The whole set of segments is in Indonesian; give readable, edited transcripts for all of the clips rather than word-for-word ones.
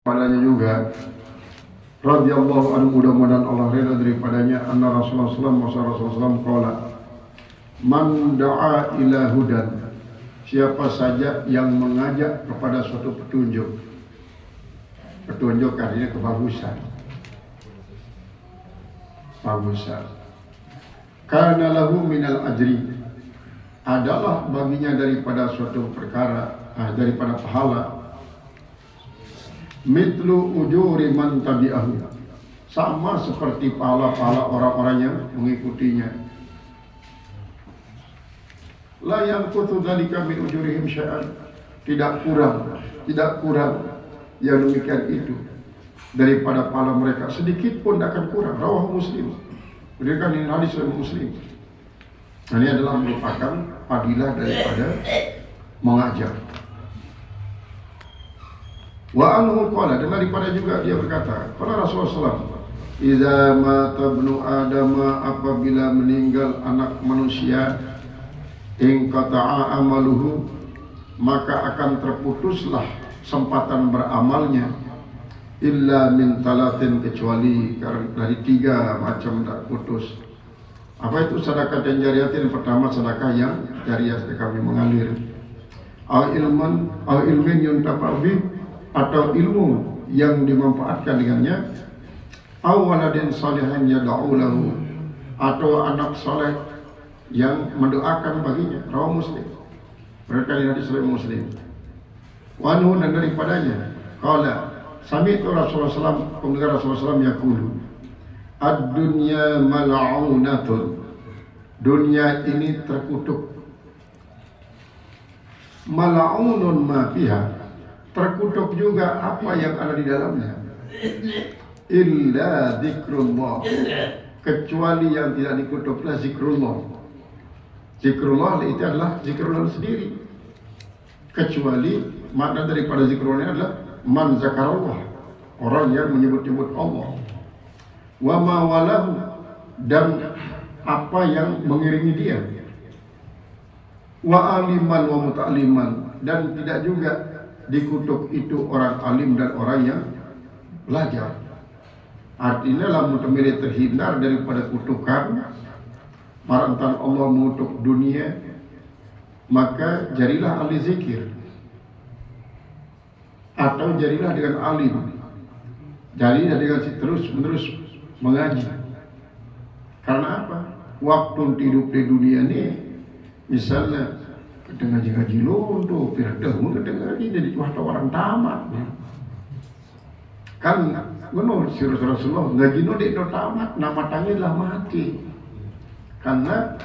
Padanya juga radhiyallahu anhu, mudah-mudahan Allah ridha daripadanya, anna Rasulullah SAW qala man da'a ila hudan, siapa saja yang mengajak kepada suatu petunjuk artinya kebagusan, kana lahu minal ajri, adalah baginya daripada suatu perkara, daripada pahala, mitlu ujuri man tabi'ahu, sama seperti pahala-pahala orang-orang yang mengikutinya. La yanquthu dzalika min ujurihim syai'an, tidak kurang yang demikian itu daripada pahala mereka, sedikit pun tidak akan kurang. Rawahu Muslim, berikan ini hadis Muslim. Ini adalah merupakan fadilah daripada mengajar. Wa anhu qala, dan daripada juga dia berkata, qala Rasulullah SAW, idza mata ibnu Adam, apabila meninggal anak manusia, in qata'a amaluhu, maka akan terputuslah sempatan beramalnya, illa min talatin, kecuali dari 3 macam tak putus. Apa itu sedekah dan jariyatin? Pertama, sedekah yang jariah, sedekah yang mengalir, au ilmin yuntafa'u bih, atau ilmu yang dimanfaatkan dengannya, aw waladin salihan yad'u lahu, atau anak saleh yang mendoakan baginya. Rawahu Muslim, berkali hadis riwayat Muslim. Wa anhu, dan daripadanya, qala sami'tu Rasulullah SAW, pendengar Rasulullah SAW yaqulu, ad-dunya mal'unatun, dunia ini terkutuk, mal'unun ma fiha, terkutuk juga apa yang ada di dalamnya, illa zikrullah, kecuali yang tidak dikutuklah zikrullah. Zikrullah itu adalah zikrullah sendiri, kecuali makna daripada zikrullah adalah man zakarallah, orang yang menyebut-nyebut Allah, wa ma walahu, dan apa yang mengiringi dia, wa aliman wa muta'aliman, dan tidak juga dikutuk itu orang alim dan orang yang belajar. Artinya lamun temile terhindar daripada kutukan, marantan Allah mengutuk dunia, maka jadilah ahli zikir, atau jadilah dengan alim, jadilah dengan terus-menerus mengaji. Karena apa? Waktu hidup di dunia ini, misalnya ngaji-ngaji londo, pirdah mungkin ngaji jadi waktu orang tamat. Kan menurut Rasulullah, ngaji no dek tamat, nama tangilah mati. Karena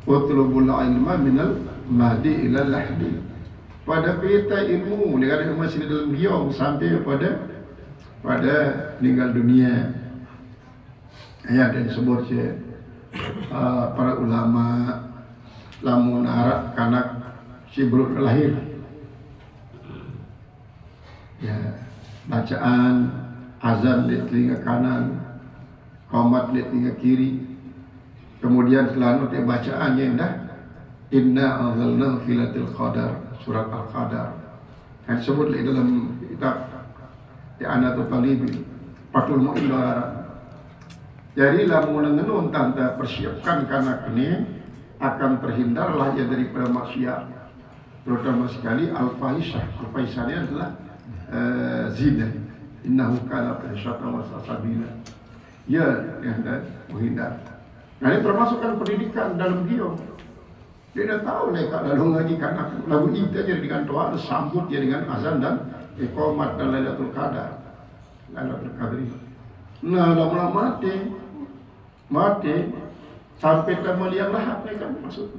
utlubul ilma minal mahdi ilal lahdi, pada peta ilmu dengan masih dalam biong sampai pada meninggal dunia. Ya, dan disebut para ulama lamun arak kanak si belum lahir, ya, bacaan azan di telinga kanan, qomat di telinga kiri, kemudian selanjutnya dia bacaannya indah, inna anzalnahu fi lailatul qadar, surat al-qadar, yang disebut di dalam kitab di Anatul Talibi Fathul Mu'in. Jadi lamun ngenun tanda persiapkan kanak ini, akan terhindarlah ya daripada maksiat, terutama sekali al-fahisyah. Al-fahisyah ini adalah zina, innahu kana fahisyatan wa sabila, ya, yang menghindar. Nah, ini termasukkan pendidikan dalam dia. Dia dah tahu mereka lalu ngaji kanak, lagu itu aja dengan doa, sambut dia dengan azan dan iqamat dan Lailatul Qadar, Lailatul Qadri. Nah, lama-lama mati sampai tamal yang lahap mereka masuk.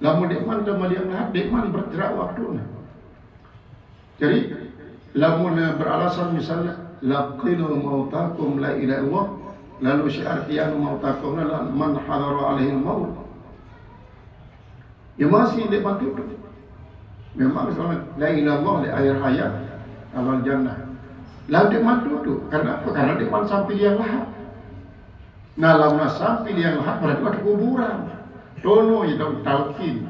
Lamun dekman tamal yang lahap, dekman bergerak waktunya. Jadi lamun beralasan misalnya laqinu mautakum la ilaha illallah, lalu syiar qiyam mautakum la man hadara alaihi maut, ya masih dekman itu. Memang selama la ilaha illallah di akhir hayat awal jannah, lalu dekman duduk. Karena apa? Karena dekman sampai yang lahap. Nah, lama sampai yang lahap berarti ada kuburan. Tono itu talqin.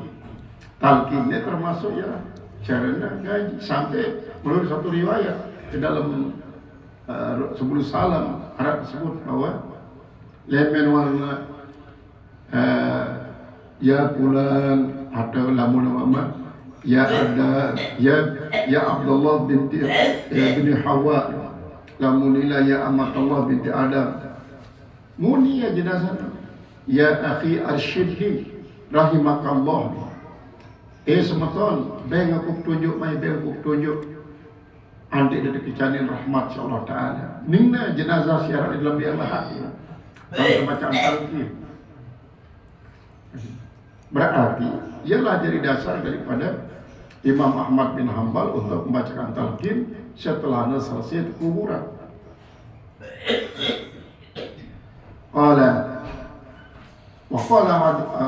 Talqinnya termasuk ya caranya ngaji sampai menurut satu riwayat ke dalam sebelum salam Arab tersebut bahwa lemen warna ya pulan atau lamun nama ya ada ya Abdullah binti Hawa lamunila ya Amatullah binti Adam muni ya jenazah ya akhi arsyidhi rahimakallah semeton beng aku tunjuk mai beng aku tunjuk andik dari kecanin rahmat Allah Ta'ala ningna jenazah siaran di dalam biang lahat kalau macam talqin berarti ialah jadi dasar daripada Imam Ahmad bin Hanbal untuk membacakan talqin setelah selesai kuburan. Wa qala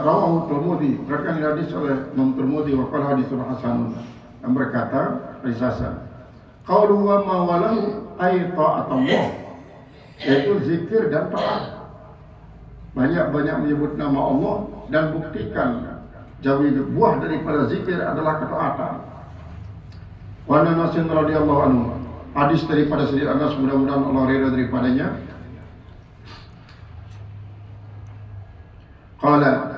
rawahu Tirmidzi, berikan hadis oleh Imam Tirmidzi wa qala haditsun hasan. Yang berkata Hasan qaulu wa ma walahu ay ta'atullah, yaitu zikir dan taat. Banyak-banyak menyebut nama Allah dan buktikan jauhi buah daripada zikir adalah ketaatan. Wa Anas radhiyallahu anhu, hadis daripada Sayyidina Anas, mudah-mudahan Allah ridha daripadanya. Qala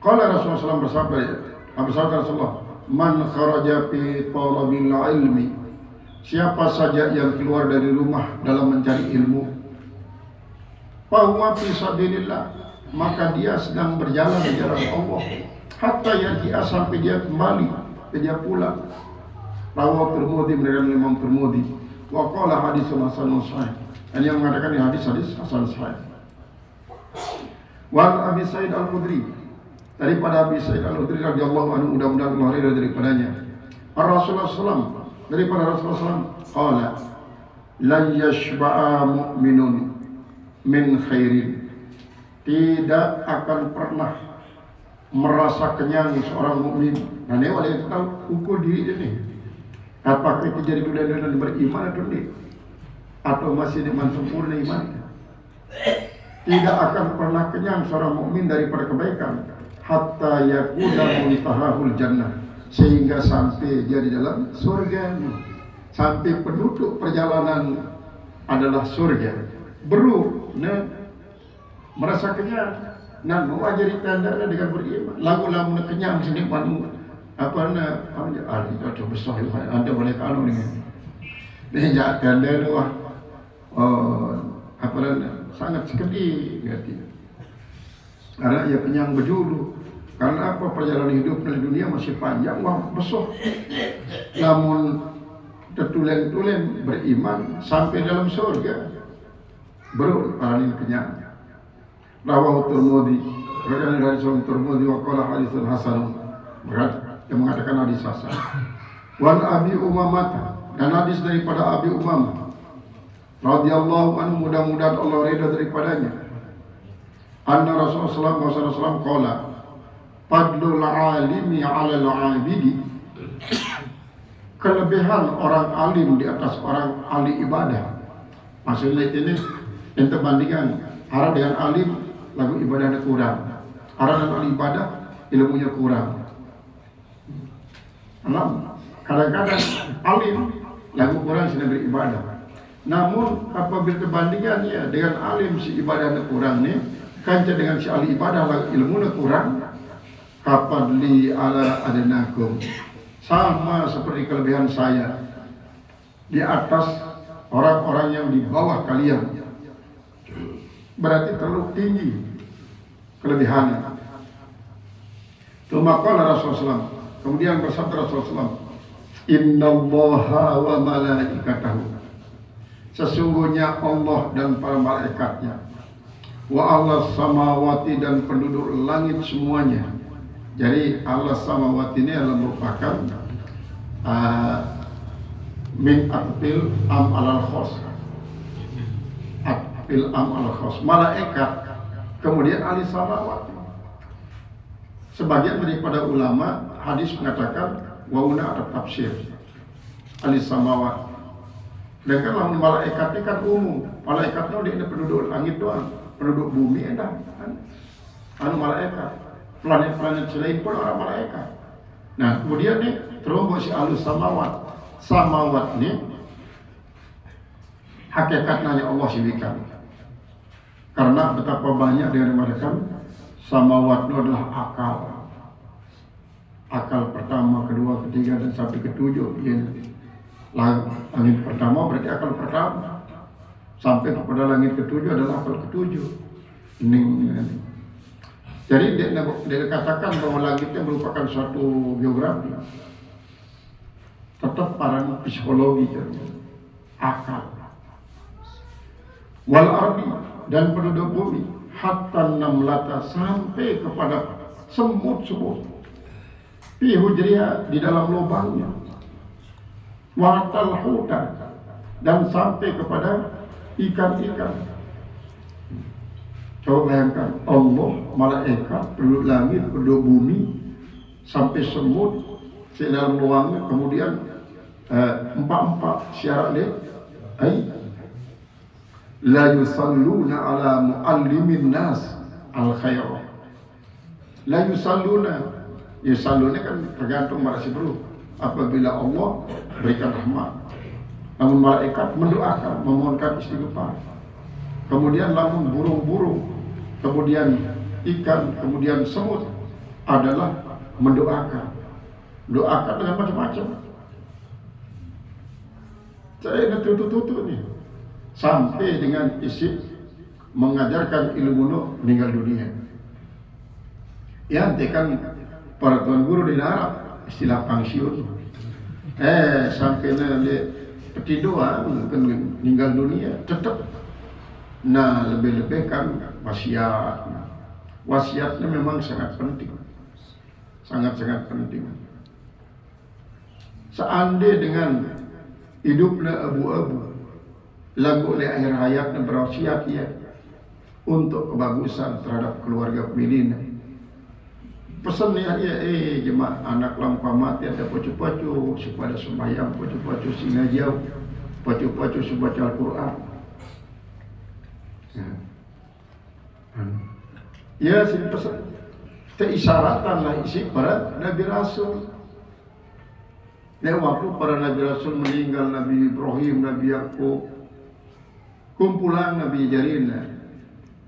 Rasulullah SAW bersabda Rasulullah, man kharaja fi talabil ilmi, siapa saja yang keluar dari rumah dalam mencari ilmu, fa huwa fi sabilillah, maka dia sedang berjalan di jalan Allah, hatta yarji'a, sampai dia kembali, dia pulang. Rawahu Tirmidzi, meriwayatkan Imam Tirmidzi. Wa qala haditsun hasanun sahih, dan yang mengatakan hadis hasan sahih. Wa Abi Sa'id Al-Khudri, daripada Abi Sa'id Al-Khudri radhiyallahu anhu, mudah-mudahan Allah ridha daripadanya. Rasulullah SAW, daripada Rasulullah SAW, qala la yashba'a mu'minun min khairin, tidak akan pernah merasa kenyang seorang mukmin. Nah, ini wala yang tahu ukur diri dia nih. Apakah itu jadi dunia-dunia beriman atau tidak? Atau masih dengan sempurna iman? Tidak akan pernah kenyang seorang mukmin daripada kebaikan, hatta yakuna muntahahul jannah, sehingga sampai dia di dalam surga, sampai penutup perjalanan adalah surga. Baru merasa kenyang, nan mewajari tandanya dengan beriman. Lagu-lagu kenyang sini panu apa itu besar Anda boleh kalau ni ni jangan tanda tu sangat sekali hati. Karena ia kenyang berjulu. Karena apa? Perjalanan hidup di dunia masih panjang, besar. Namun tertulen-tulen beriman sampai dalam surga, baru paling kenyang. Rawahu Tirmidzi, berikan dari Tirmidzi wa qala haditsun hasan, yang mengatakan hadis hasan. Wan Abi Umamah, dan hadis daripada Abi Umamah radhiyallahu anhu, mudah-mudahan Allah ridha daripadanya. Anna Rasulullah SAW qala fadlul alimi 'ala al-'abidi, kelebihan orang alim di atas orang ahli ibadah. Maksudnya ini yang terbandingkan harap dengan alim lagu ibadahnya kurang, harap dengan ahli ibadah ilmunya kurang. Kadang-kadang alim lagu kurang sedang beribadah. Namun apabila perbandingannya dengan alim si ibadahnya kurang ni, kanca dengan si ahli ibadah lagu ilmunya kurang, kapadli ala adnakum, sama seperti kelebihan saya di atas orang-orang yang di bawah kalian. Berarti terlalu tinggi kelebihannya. Qala Rasulullah, kemudian bersabda Rasulullah, innallaha wa malaikatahu, sesungguhnya Allah dan para malaikatnya, wa Allah samawati, dan penduduk langit semuanya. Jadi Allah samawati ini adalah merupakan min atfil am alal khos, atfil am alal khos, malaikat kemudian ahli samawati. Sebagian daripada ulama hadis mengatakan wauna ada tafsir ahli samawati. Sedangkan malaikat ini kan umum, malaikat itu dia penduduk langit doang, penduduk bumi ada kan, malaikat. Planet-planet selain pun orang malaikat. Nah kemudian nih terus si alus samawat nih hakikatnya Allah siwikan. Karena betapa banyak dari mereka samawat itu adalah akal pertama, kedua, ketiga dan sampai ketujuh. Langit pertama berarti akal pertama, sampai kepada langit ketujuh adalah akal ketujuh. Ini. Jadi dia katakan bahwa langitnya merupakan suatu geografi, tetap para psikologi, akal. Wal ardi dan penduduk bumi hatta namlata sampai kepada semut-semut fi hujriha di dalam lubangnya, wa hutan dan sampai kepada ikan-ikan. Coba bayangkan Allah, malaikat, penduduk langit, penduduk bumi sampai semut di dalam lubangnya, kemudian empat syarat dia la yusalluna ala muallimin nas al khair. La yusalluna kan tergantung pada si perlu. Apabila Allah berikan rahmat, namun malaikat mendoakan, memohonkan istighfar. Kemudian lamun burung-burung, kemudian ikan, kemudian semut adalah mendoakan dengan macam-macam. Saya ingat tutup nih sampai dengan isi mengajarkan ilmu meninggal dunia. Ya, kan para tuan guru di Arab istilah pensiun. Sampai nanti petiduan kan meninggal dunia tetap. Nah, lebih-lebih kan wasiat. Wasiatnya memang sangat penting. Sangat-sangat penting. Seandainya dengan hidupnya abu-abu, lagu oleh akhir hayatnya berwasiat ya untuk kebagusan terhadap keluarga pemilihnya. Pesannya ya jemaah anak lampa mati ada poco-poco supaya sembahyang, poco-poco singa jauh, poco-poco baca Al-Quran. Ya si pesan terisyaratan lah isi para Nabi Rasul. Waktu para Nabi Rasul meninggal, Nabi Ibrahim, Nabi Yakub, kumpulan Nabi Jarina,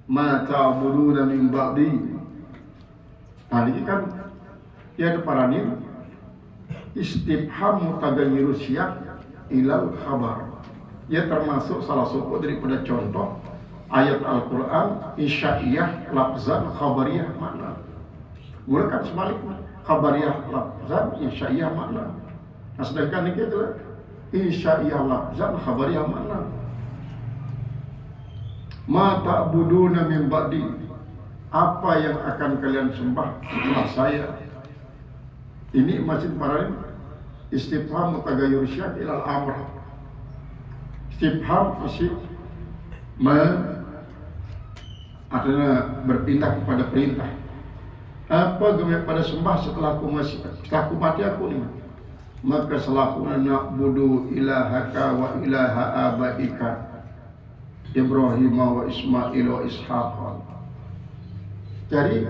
ma ta'buduna min ba'di. Tadi kan ya ada para nih istifham mutaghayyir syiah ilal khabar. Ya termasuk salah satu daripada contoh ayat Al-Quran isyaiyah lafzan khabariyah makna. Mula kan sebaliknya khabariyah lafzan isyaiyah makna. Nah sedangkan ini adalah isyaiyah lafzan khabariyah makna. Ma ta'buduna min ba'di, apa yang akan kalian sembah setelah saya. Ini masih paralim istifham mutaghayyir syiah ilal amr. Istifham isi adalah berpindah kepada perintah. Apa gemuk pada sembah setelah aku mati aku ini? Maka selaku na'budu ilahaka wa ilaha abaika Ibrahim wa Ismail wa Ishaq. Jadi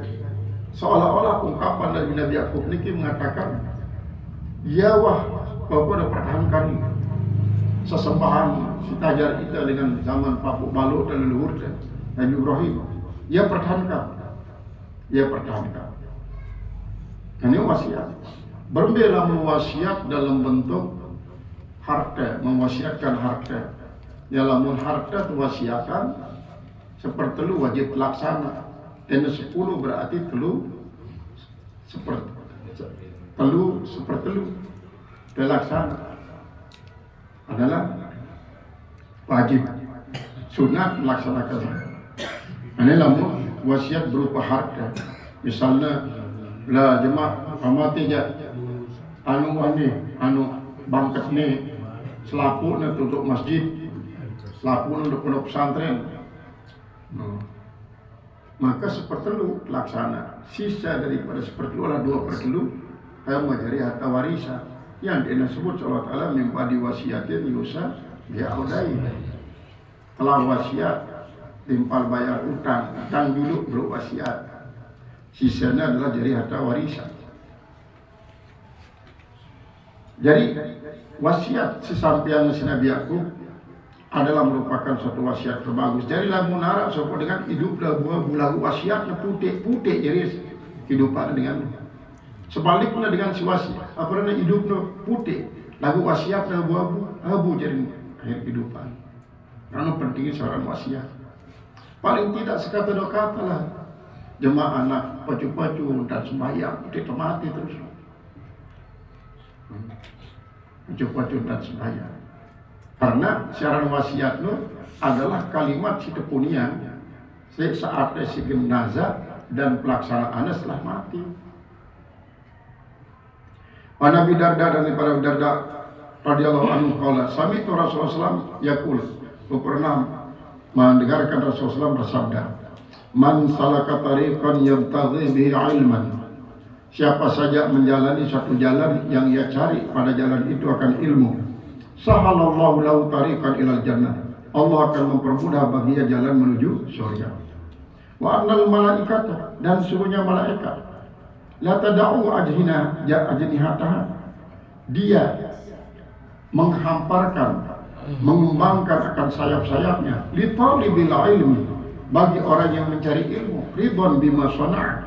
seolah-olah ungkapan dari Nabi Yakub ini mengatakan, ya wah, Bapak dah pertahankan sesembahan si tajar kita dengan zaman Papu Balu dan leluhur Nabi Ibrahim. Ya pertahankan. Dan ini wasiat. Berbeda mewasiat dalam bentuk harta, mewasiatkan harta. Dalam harta itu wasiatan sepertelu wajib laksana. Dan 10 berarti telu sepertelu dilaksana adalah wajib. Sunat melaksanakan. Ini lamun wasiat berupa harta. Misalnya lah jemaah amati aja anu bangket ni selaku untuk masjid, selaku untuk pondok pesantren. Maka sepertelu laksana. Sisa daripada sepertelu adalah 2/3 kamu menjadi harta warisan yang disebut Allah Ta'ala mimpa diwasiatin yusa bi'audai. Telah wasiat timpal bayar utang dulu baru wasiat. Sisanya adalah jadi harta warisan. Jadi wasiat sesampian si Nabi Yakub adalah merupakan suatu wasiat terbagus. Jadi lamun nara sopo dengan hidup lagu wasiatnya putih jadi kehidupan dengan sebaliknya dengan si wasiat apa hidupnya putih lagu wasiatnya abu jadi akhir kehidupan. Karena pentingnya seorang wasiat. Paling tidak sekata dua kata lah. Jemaah anak pacu-pacu dan sembahyang kita mati terus. Pacu-pacu dan sembahyang. Karena siaran wasiat itu adalah kalimat si tepunian saat si jenazah dan pelaksanaannya setelah mati. Nabi Darda dan para Darda radhiyallahu anhu qala sami'tu Rasulullah sallallahu yaqul. Aku pernah mendengarkan Rasulullah bersabda, "Man salaka tariqan yabtaghi bihi ilman." Siapa saja menjalani satu jalan yang ia cari pada jalan itu akan ilmu. Sahalallahu lahu tariqan ilal jannah. Allah akan mempermudah baginya jalan menuju surga. Wa annal malaikata dan suruhnya malaikat la tad'u ajnihataha. Dia menghamparkan, mengembangkan akan sayap-sayapnya li talibil ilmi bagi orang yang mencari ilmu, ridwan bima sana'a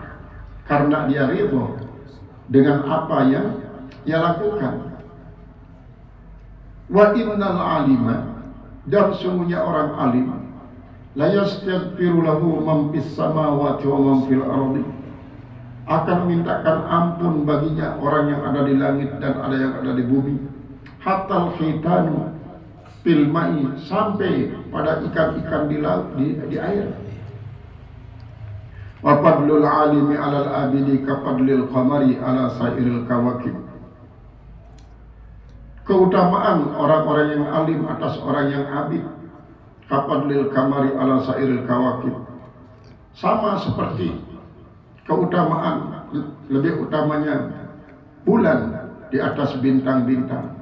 karena dia ridha dengan apa yang ia lakukan. Wa innal alima dan sungguhnya orang alim la yastaghfiru lahu man fis samawati wa man fil ardi akan mintakan ampun baginya orang yang ada di langit dan ada yang ada di bumi hatta al-khitanu fil ma'i sampai pada ikan-ikan di laut di air. Wa fadlul alimi 'alal abidi ka fadlil qamari 'ala sairil kawakib. Keutamaan orang-orang yang alim atas orang yang abid ka fadlil qamari 'ala sairil kawakib. Sama seperti keutamaan lebih utamanya bulan di atas bintang-bintang.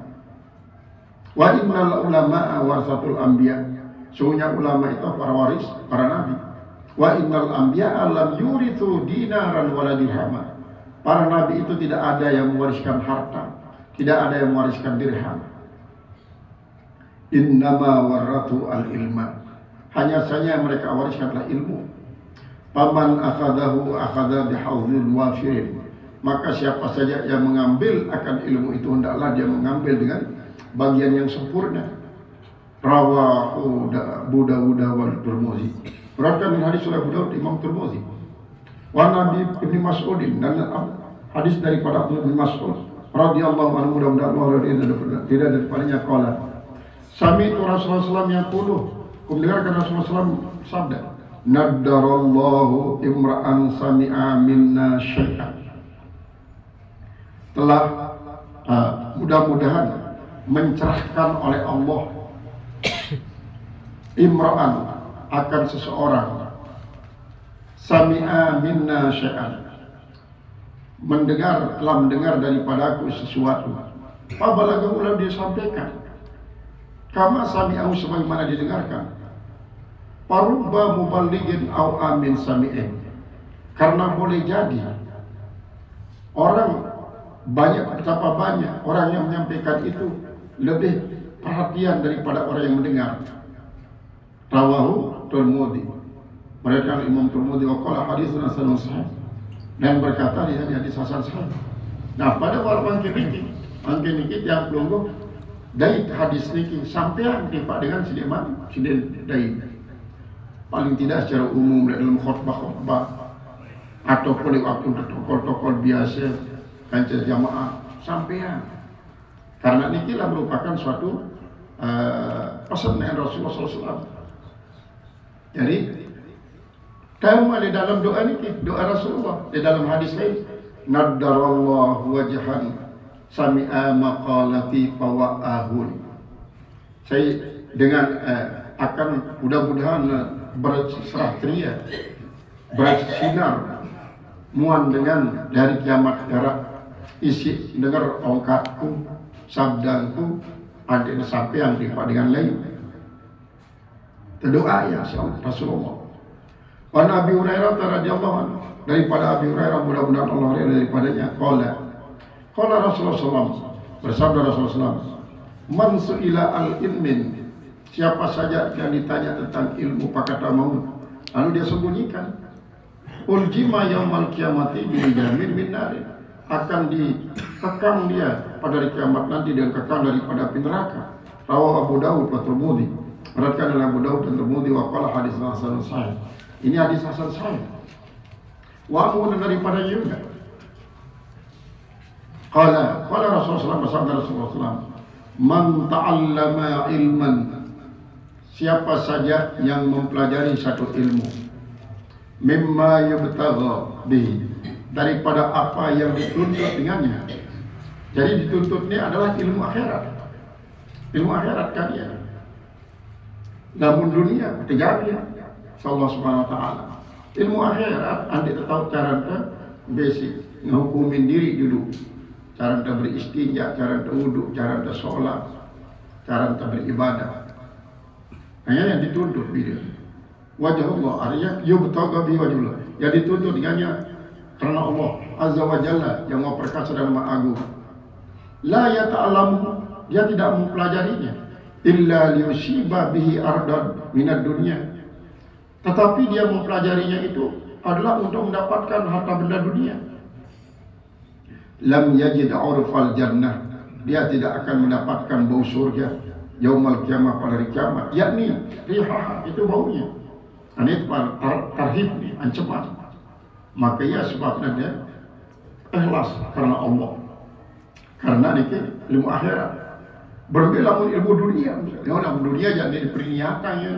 Wa innal ulama'a warasatul anbiya. Sungguhnya ulama itu para waris para nabi. Wa innal anbiya'a lam yurithu dinaran wala dirhama. Para nabi itu tidak ada yang mewariskan harta, tidak ada yang mewariskan dirham. Innama waratu al-ilma. Hanya saja mereka wariskanlah ilmu. Paman akhadahu akhadha bihawzin wafirin. Maka siapa saja yang mengambil akan ilmu itu hendaklah dia mengambil dengan bagian yang sempurna. Rawahu Abu Dawud wal Tirmidzi. Berangkat dari hadis Abu Dawud Imam Tirmidzi. Wa Nabi Ibnu Mas'ud dan hadis daripada Abdullah bin Mas'ud radhiyallahu anhu mudah-mudahan Allah tidak daripadanya qala. Sami itu Rasulullah yang puluh. Mendengarkan Rasulullah SAW sabda, "Naddarallahu imra'an sami'a minna syai'an." Telah mudah-mudahan mencerahkan oleh Allah imra'an akan seseorang sami'a minna syai'an telah mendengar daripada aku sesuatu apabila ulang dia sampaikan kama sami'ahu sebagaimana didengarkan parubba muballighin au amin sami'in karena boleh jadi orang banyak betapa banyak orang yang menyampaikan itu lebih perhatian daripada orang yang mendengar. Rawahu Tirmidzi. Mereka Imam Tirmidzi waqala haditsun hasanun sahih dan berkata dia hadis hasan sahih. Nah, pada orang mangkin niki tiap lungguh dari hadis niki sampai dipak dengan sidin dari paling tidak secara umum dalam khutbah ataupun waktu protokol biasa kancah jamaah sampean. Karena ini merupakan suatu pesan dari Rasulullah SAW. Jadi, kamu di dalam doa ini, doa Rasulullah di dalam hadis lain, naddarallahu wajhan sami'a maqalati fawa'ahun. Saya dengan akan mudah-mudahan berserah teria, bersinar, muan dengan dari kiamat jarak isi dengar ongkatku, sabdaku, ada sampai yang dipak dengan lain. Terdoa ya Rasulullah. Wa Nabi Hurairah radhiyallahu anhu daripada Abi Hurairah mudah-mudahan Allah ridha daripadanya qala Rasulullah sallallahu Bersabda Rasulullah SAW, man su'ila al-ilmin, siapa saja yang ditanya tentang ilmu pakata maut, lalu dia sembunyikan, uljima yaumal kiamati bil jamin min narin, akan dikekang dia pada hari kiamat nanti dengan kekang daripada api neraka. Rawahu Abu Dawud wa Tirmidzi, beratkan oleh Abu Dawud dan Tirmidzi, wa qala hadis hasan sahih. Ini hadis hasan sahih. Wa amun daripada juga. Qala Rasulullah bersabda Rasulullah, man ta'allama ilman, siapa saja yang mempelajari satu ilmu, mimma yubtagha bihi, daripada apa yang dituntut dengannya. Jadi dituntutnya adalah ilmu akhirat. Ilmu akhirat kalian. Namun dunia terjadi Allah Subhanahu wa taala. Ilmu akhirat anda tahu cara basic, ngehukumin diri dulu. Cara anda beristinja, cara anda wudhu, cara anda sholat, cara anda beribadah. Hanya yang dituntut bila wajah Allah, artinya yubtagha bi wajhillah, yang dituntut dengannya karena Allah Azza wa Jalla yang Maha Perkasa dan Maha Agung. La yata'alamu, dia tidak mempelajarinya illa liyusiba bihi ardan minad dunya, tetapi dia mempelajarinya itu adalah untuk mendapatkan harta benda dunia. Lam yajid urfal jannah, dia tidak akan mendapatkan bau surga yaumal kiamah, pada hari kiamat, yakni rihaha, itu baunya. Ini tarhib nih, ancaman. Maka ya sebabnya dia ikhlas karena Allah, karena ini ilmu akhirat. Berbeda dengan ilmu dunia. Ilmu dunia jangan diperniatan ya.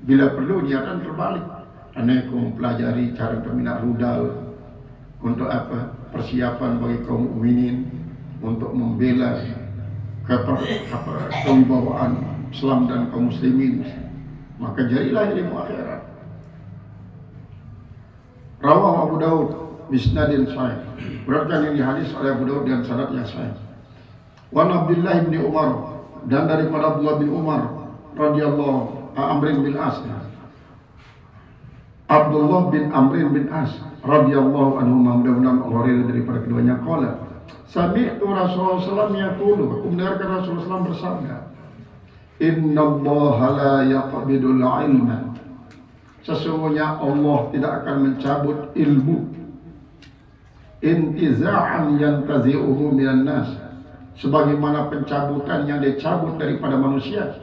Bila perlu niatan terbalik. Karena aku mempelajari cara peminat rudal untuk apa? Persiapan bagi kaum mukminin untuk membela kewibawaan Islam dan kaum muslimin. Maka jadilah ilmu akhirat. Rawahu Abu Dawud bisnadin sahih. Beratkan ini hadis oleh Abu Dawud dengan sanad yang sahih. Wa Abdullah bin Umar, dan daripada Abdullah bin Umar radhiyallahu Amrin bin As. Abdullah bin Amrin bin As radhiyallahu anhu, mudah-mudahan Allah ridha daripada keduanya, qala sami'tu Rasulullah sallallahu alaihi wasallam, aku mendengarkan Rasulullah sallallahu bersabda, innallaha la yaqbidul ilma, sesungguhnya Allah tidak akan mencabut ilmu, intiza'an yantazi'uhu minan nas, sebagaimana pencabutan yang dicabut daripada manusia,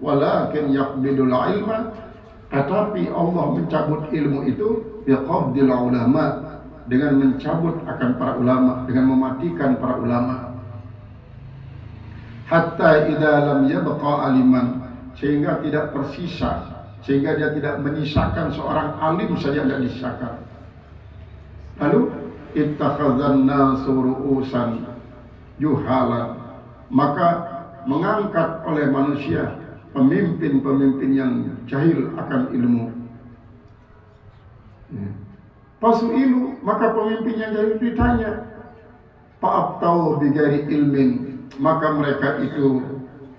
walakin yaqbidul ilma, tetapi Allah mencabut ilmu itu biqabdil ulama, dengan mencabut akan para ulama, dengan mematikan para ulama. Hatta idza lam yabqa aliman, sehingga tidak tersisa, sehingga dia tidak menyisakan seorang alim saja, tidak disisakan. Lalu ittakhadzan nasu ru'usan juhalan, maka mengangkat oleh manusia pemimpin-pemimpin yang jahil akan ilmu. Pasu'ilu, maka pemimpin yang jahil ditanya, fa'abtau bighairi ilmin, maka mereka itu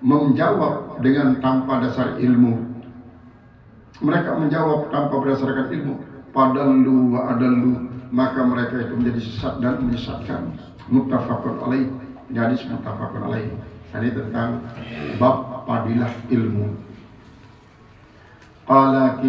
menjawab dengan tanpa dasar ilmu. Mereka menjawab tanpa berdasarkan ilmu. Padallu wa adallu, maka mereka itu menjadi sesat dan menyesatkan. Muttafaqun alaih, hadis muttafaqun alaih. Ini tentang bab fadilah ilmu. Qala